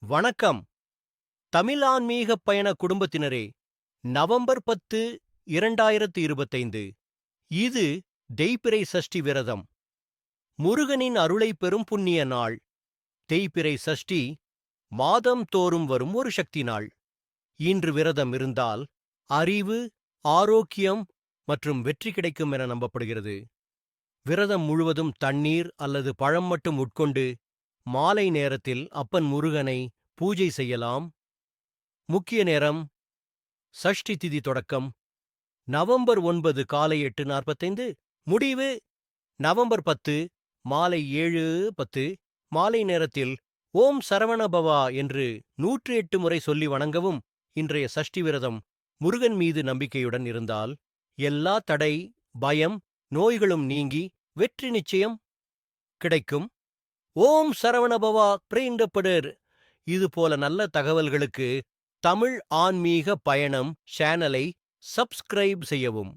வணக்கம். தமிழ் ஆன்மீகப் பயண குடும்பத்தினரே, நவம்பர் 10, 2025 இது தேய்பிறை சஷ்டி விரதம். முருகனின் அருளைப் பெறும் புண்ணிய நாள். தேய்பிறை சஷ்டி மாதம் தோறும் வரும் ஒரு சக்தி நாள். இன்று விரதம் இருந்தால் அறிவு, ஆரோக்கியம் மற்றும் வெற்றி கிடைக்கும் என நம்பப்படுகிறது. விரதம் முழுவதும் தண்ணீர் அல்லது பழம் மட்டும் உட்கொண்டு மாலை நேரத்தில் அப்பன் முருகனை பூஜை செய்யலாம். முக்கிய நேரம் சஷ்டி திதி தொடக்கம் நவம்பர் 9 காலை 8:45, முடிவு நவம்பர் 10 மாலை 7:10. மாலை நேரத்தில் ஓம் சரவண பவா என்று 108 முறை சொல்லி வணங்கவும். இன்றைய சஷ்டி விரதம் முருகன் மீது நம்பிக்கையுடன் இருந்தால் எல்லா தடை, பயம், நோய்களும் நீங்கி வெற்றி நிச்சயம் கிடைக்கும். ஓம் சரவணபவா பிரேண்டப்படர். இது போல நல்ல தகவல்களுக்கு தமிழ் ஆன்மீக பயணம் சேனலை சப்ஸ்கிரைப் செய்யவும்.